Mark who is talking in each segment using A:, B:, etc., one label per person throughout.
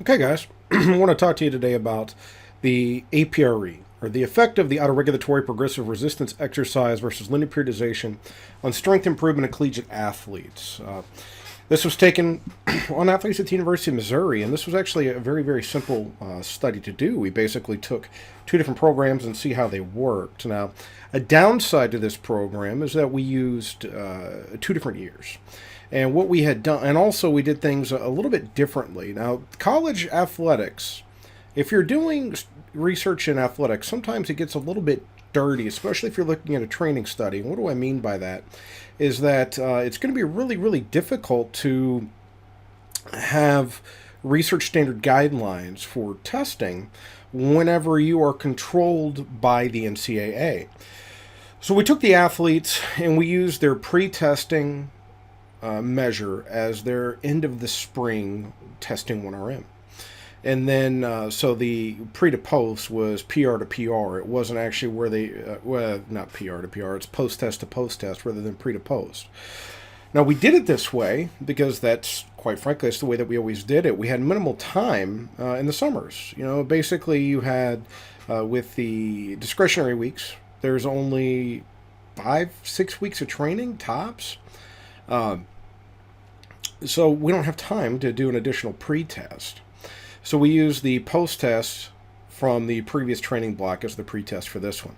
A: Okay, guys, I want to talk to you today about the APRE, or the effect of the autoregulatory progressive resistance exercise versus linear periodization on strength improvement in collegiate athletes. This was taken on athletes at the University of Missouri, and this was actually a very, very simple study to do. We basically took two different programs and see how they worked. Now, a downside to this program is that we used two different years. And what we had done, and also we did things a little bit differently. Now, college athletics, if you're doing research in athletics, sometimes it gets a little bit dirty, especially if you're looking at a training study. And what do I mean by that? Is that it's going to be really, really difficult to have research standard guidelines for testing whenever you are controlled by the NCAA. So we took the athletes and we used their pre-testing measure as their end of the spring testing 1RM. And then, so the pre to post was PR to PR. It wasn't actually where they, well, not PR to PR, it's post test to post test rather than pre to post. Now, we did it this way because that's, quite frankly, that's the way that we always did it. We had minimal time in the summers. You know, basically, you had, with the discretionary weeks, there's only 5-6 weeks of training, tops. So we don't have time to do an additional pre-test. So we use the post-test from the previous training block as the pre-test for this one.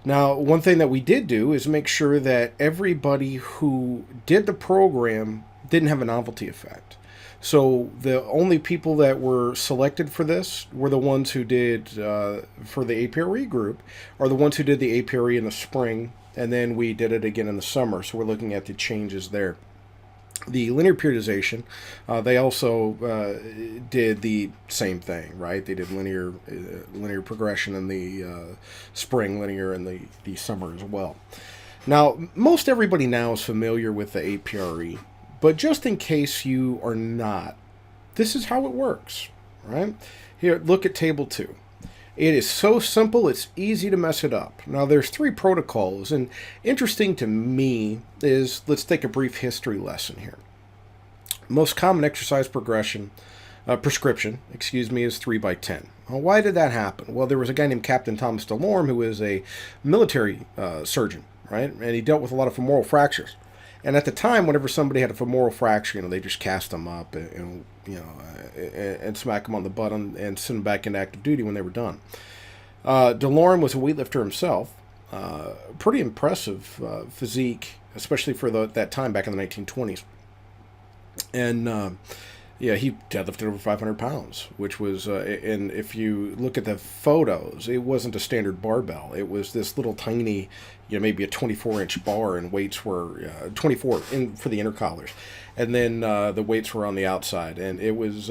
A: Now, one thing that we did do is make sure that everybody who did the program didn't have a novelty effect. So the only people that were selected for this were the ones who did, for the APRE group, are the ones who did the APRE in the spring, and then we did it again in the summer. So we're looking at the changes there. The linear periodization, they also did the same thing, right? They did linear progression in the spring, linear in the summer as well. Now, most everybody now is familiar with the APRE, but just in case you are not, this is how it works, right? Here, look at table 2. It is so simple, it's easy to mess it up. Now, there's 3 protocols, and interesting to me is, let's take a brief history lesson here. Most common exercise prescription, is 3x10. Well, why did that happen? Well, there was a guy named Captain Thomas DeLorme who was a military surgeon, right? And he dealt with a lot of femoral fractures. And at the time, whenever somebody had a femoral fracture, they just cast them up and smack them on the butt and send them back into active duty when they were done. DeLorme was a weightlifter himself. Pretty impressive physique, especially for that time back in the 1920s. And he deadlifted over 500 pounds, which was, and if you look at the photos, it wasn't a standard barbell. It was this little tiny, maybe a 24-inch bar, and weights were 24 for the inner collars. And then the weights were on the outside. And it was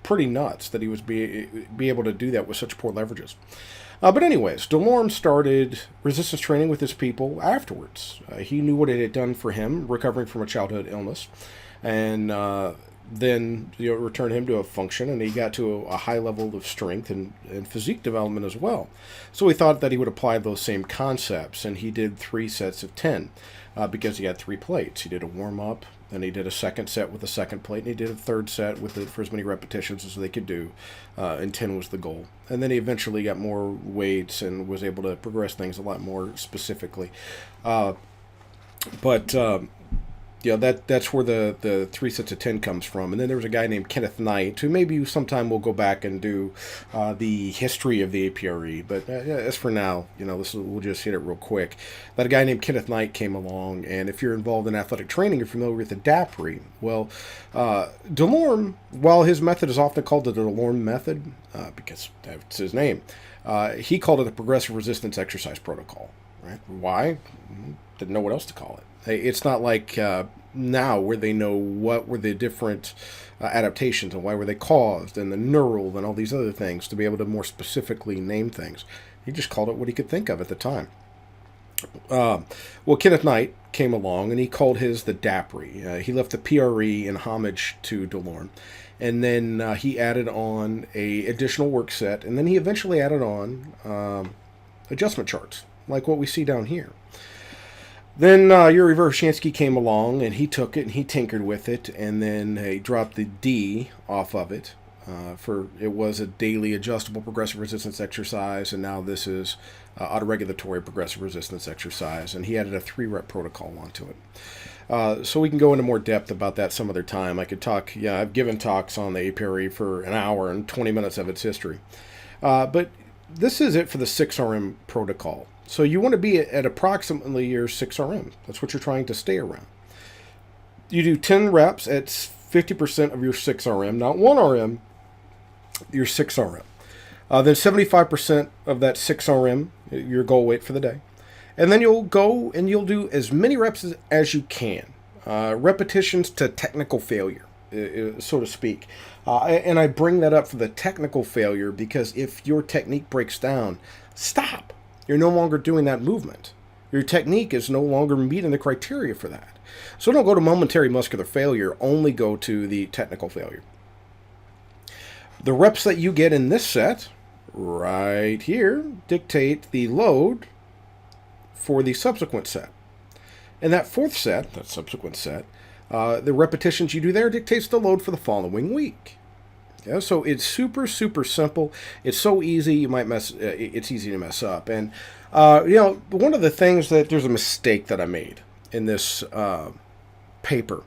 A: pretty nuts that he was be able to do that with such poor leverages. But anyways, DeLorme started resistance training with his people afterwards. He knew what it had done for him, recovering from a childhood illness, and then returned him to a function, and he got to a high level of strength and physique development as well. So he thought that he would apply those same concepts, and he did 3 sets of 10 because he had 3 plates. He did a warm-up, then he did a second set with a second plate, and he did a third set for as many repetitions as they could do, and 10 was the goal. And then he eventually got more weights and was able to progress things a lot more specifically. That's where the 3 sets of 10 comes from. And then there was a guy named Kenneth Knight, who maybe sometime we'll go back and do the history of the APRE. But as for now, we'll just hit it real quick. That a guy named Kenneth Knight came along, and if you're involved in athletic training, you're familiar with the APRE. Well, DeLorme, while his method is often called the DeLorme method, because that's his name, he called it the progressive resistance exercise protocol. Right? Why? Didn't know what else to call it. It's not like now where they know what were the different adaptations and why were they caused and the neural and all these other things to be able to more specifically name things. He just called it what he could think of at the time. Well, Kenneth Knight came along and he called his the DAPRE. He left the PRE in homage to DeLorme. And then he added on a additional work set, and then he eventually added on adjustment charts, like what we see down here. Then Yuri Veroshansky came along and he took it and he tinkered with it, and then he dropped the D off of it. For it was a daily adjustable progressive resistance exercise, and now this is autoregulatory progressive resistance exercise, and he added a 3-rep protocol onto it. So we can go into more depth about that some other time. I could talk, yeah, I've given talks on the APRE for an hour and 20 minutes of its history. But this is it for the 6RM protocol. So you want to be at approximately your 6RM. That's what you're trying to stay around. You do 10 reps at 50% of your 6RM, not 1RM, your 6RM. Then 75% of that 6RM, your goal weight for the day. And then you'll go and you'll do as many reps as you can. Repetitions to technical failure, so to speak. And I bring that up for the technical failure because if your technique breaks down, stop. You're no longer doing that movement. Your technique is no longer meeting the criteria for that. So don't go to momentary muscular failure, only go to the technical failure. The reps that you get in this set, right here, dictate the load for the subsequent set. And that fourth set, that subsequent set, the repetitions you do there dictates the load for the following week. Yeah, so it's super, super simple. It's so easy, you might it's easy to mess up. And, one of the things there's a mistake that I made in this paper.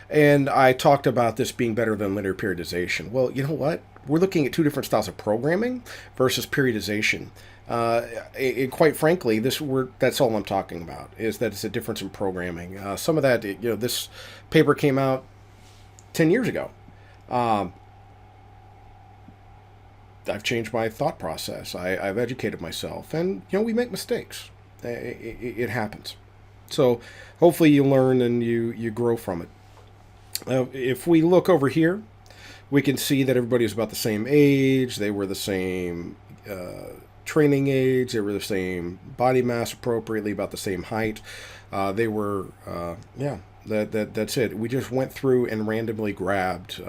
A: And I talked about this being better than linear periodization. Well, you know what? We're looking at two different styles of programming versus periodization. Quite frankly, that's all I'm talking about, is that it's a difference in programming. Some of that, this paper came out 10 years ago. I've changed my thought process. I've educated myself, and we make mistakes. It happens. So hopefully you learn and you grow from it. If we look over here, we can see that everybody was about the same age. They were the same training age. They were the same body mass appropriately, about the same height. They were, that's it. We just went through and randomly grabbed,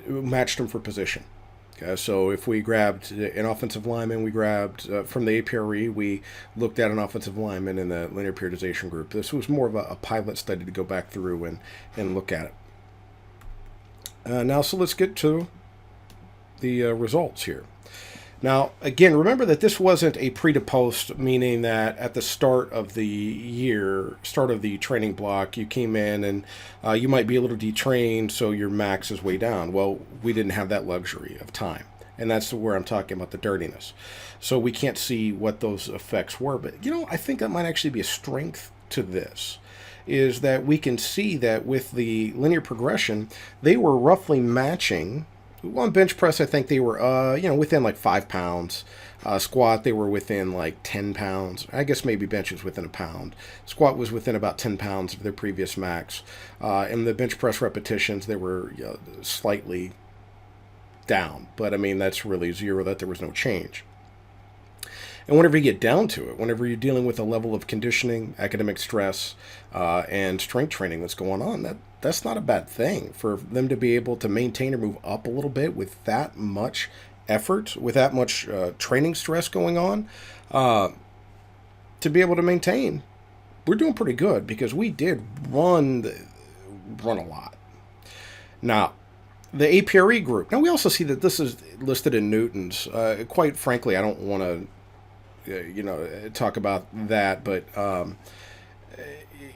A: matched them for position. So if we grabbed an offensive lineman, we grabbed from the APRE, we looked at an offensive lineman in the linear periodization group. This was more of a pilot study to go back through and look at it. Now, so let's get to the results here. Now, again, remember that this wasn't a pre to post, meaning that at the start of the year, start of the training block, you came in and you might be a little detrained, so your max is way down. Well, we didn't have that luxury of time. And that's where I'm talking about the dirtiness. So we can't see what those effects were. But, I think that might actually be a strength to this, is that we can see that with the linear progression, they were roughly matching. On bench press, I think they were, within like 5 pounds. Squat, they were within like 10 pounds. I guess maybe bench was within a pound. Squat was within about 10 pounds of their previous max. And the bench press repetitions, they were slightly down. But, that's really zero, that there was no change. And whenever you get down to it, whenever you're dealing with a level of conditioning, academic stress, and strength training that's going on, that's not a bad thing for them to be able to maintain or move up a little bit with that much effort, with that much training stress going on, to be able to maintain. We're doing pretty good because we did run a lot. Now, the APRE group. Now, we also see that this is listed in newtons. Quite frankly, I don't want to talk about that, but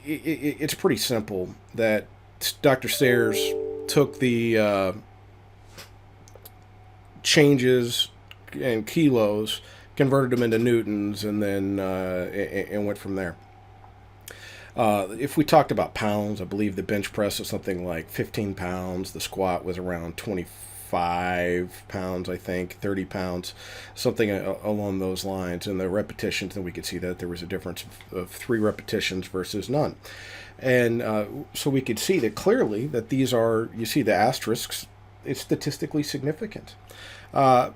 A: it's pretty simple that Dr. Sayers took the changes and kilos, converted them into newtons, and then and went from there. If we talked about pounds, I believe the bench press was something like 15 pounds. The squat was around 25 pounds, I think, 30 pounds, something along those lines. And the repetitions, then we could see that there was a difference of 3 repetitions versus none. And so we could see that clearly that these are, you see the asterisks, it's statistically significant. And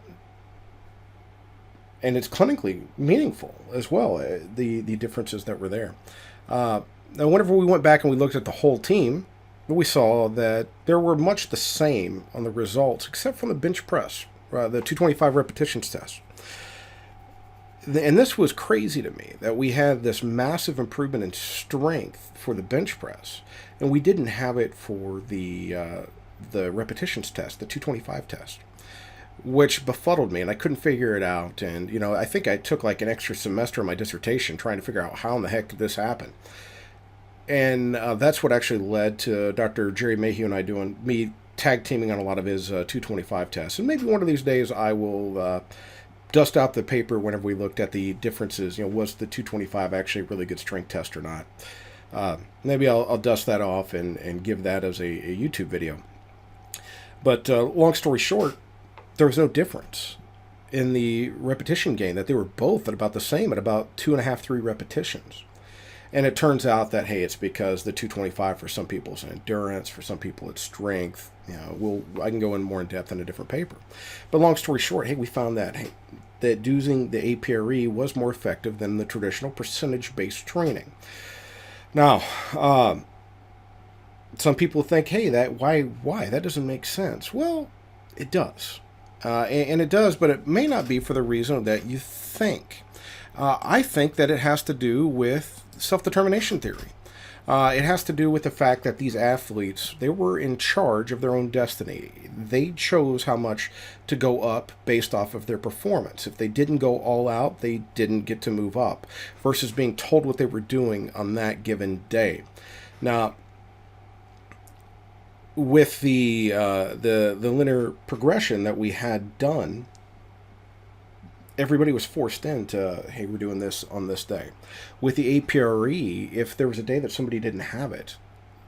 A: it's clinically meaningful as well, the differences that were there. Now, whenever we went back and we looked at the whole team, we saw that there were much the same on the results, except from the bench press, the 225 repetitions test. and this was crazy to me, that we had this massive improvement in strength for the bench press, and we didn't have it for the repetitions test, the 225 test, which befuddled me, and I couldn't figure it out. And I think I took like an extra semester of my dissertation trying to figure out how in the heck did this happen. And that's what actually led to Dr. Jerry Mayhew and I doing me tag teaming on a lot of his 225 tests. And maybe one of these days I will dust out the paper whenever we looked at the differences. Was the 225 actually a really good strength test or not? Maybe I'll dust that off and give that as a YouTube video. But long story short, there was no difference in the repetition gain, that they were both at about the same, at about 2.5, 3 repetitions. And it turns out that, hey, it's because the 225 for some people is endurance, for some people it's strength. I can go in more in depth in a different paper. But long story short, hey, we found that that using the APRE was more effective than the traditional percentage-based training. Now, some people think, hey, why that doesn't make sense. Well, it does, and it does, but it may not be for the reason that you think. I think that it has to do with self-determination theory. It has to do with the fact that these athletes, they were in charge of their own destiny. They chose how much to go up based off of their performance. If they didn't go all out, they didn't get to move up, versus being told what they were doing on that given day. Now, with the linear progression that we had done, everybody was forced into, hey, we're doing this on this day. With the APRE, if there was a day that somebody didn't have it,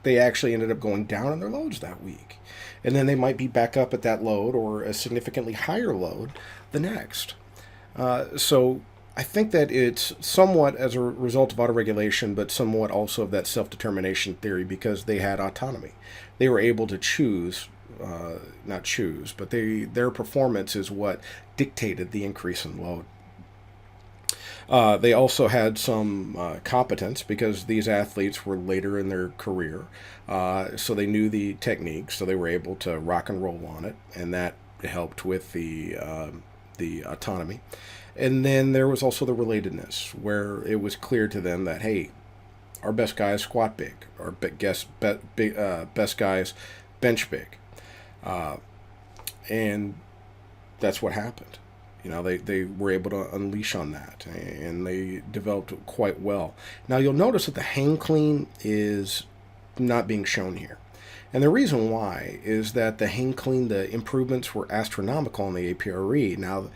A: they actually ended up going down on their loads that week. And then they might be back up at that load or a significantly higher load the next. So I think that it's somewhat as a result of autoregulation, but somewhat also of that self-determination theory, because they had autonomy. They were able to choose, not choose, but their performance is what dictated the increase in load. They also had some competence, because these athletes were later in their career, so they knew the techniques, so they were able to rock and roll on it, and that helped with the autonomy. And then there was also the relatedness, where it was clear to them that, hey, our best guys squat big, our best guys bench big, and that's what happened. They were able to unleash on that, and they developed quite well. Now you'll notice that the hang clean is not being shown here. And the reason why is that the hang clean, the improvements were astronomical in the APRE. Now,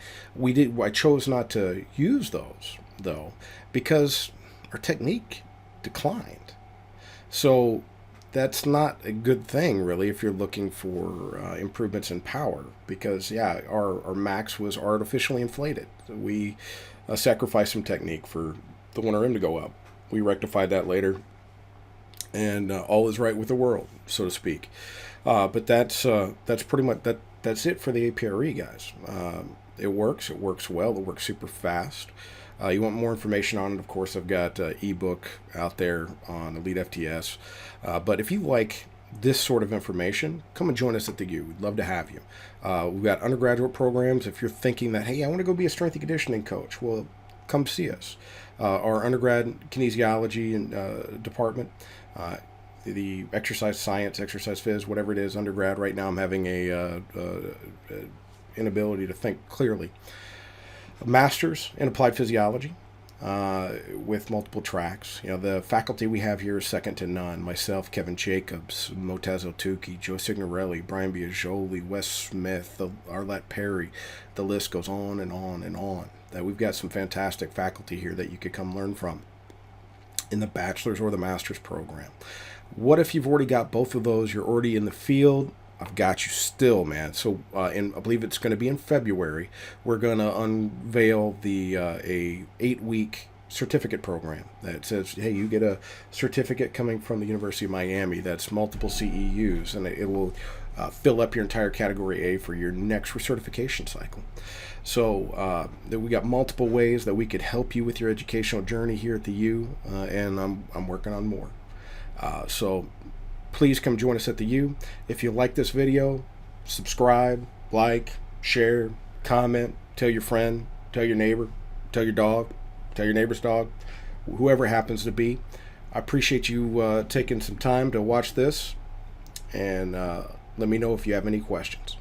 A: I chose not to use those, though, because our technique declined. So that's not a good thing, really, if you're looking for improvements in power, because, yeah, our max was artificially inflated. We sacrificed some technique for the 1RM to go up. We rectified that later, and all is right with the world, so to speak. But that's pretty much that's it for the APRE, guys. It works well, it works super fast. You want more information on it, of course, I've got an ebook out there on Elite FTS. But if you like this sort of information, come and join us at the U. We'd love to have you. We've got undergraduate programs. If you're thinking that, hey, I want to go be a strength and conditioning coach, well, come see us. Our undergrad kinesiology and department, the exercise science, exercise phys, whatever it is, undergrad. Right now I'm having a inability to think clearly. A master's in applied physiology with multiple tracks. The faculty we have here is second to none. Myself, Kevin Jacobs, Motaz Otuki, Joe Signorelli, Brian Biagioli, Wes Smith, Arlette Perry. The list goes on and on and on. That we've got some fantastic faculty here that you could come learn from in the bachelor's or the master's program. What if you've already got both of those? You're already in the field. I've got you still, man. So I believe it's going to be in February. We're going to unveil a 8-week certificate program that says, hey, you get a certificate coming from the University of Miami that's multiple CEUs, and it will fill up your entire Category A for your next recertification cycle. So we got multiple ways that we could help you with your educational journey here at the U, and I'm working on more. So please come join us at the U. If you like this video, subscribe, like, share, comment, tell your friend, tell your neighbor, tell your dog, tell your neighbor's dog, whoever it happens to be. I appreciate you taking some time to watch this, and let me know if you have any questions.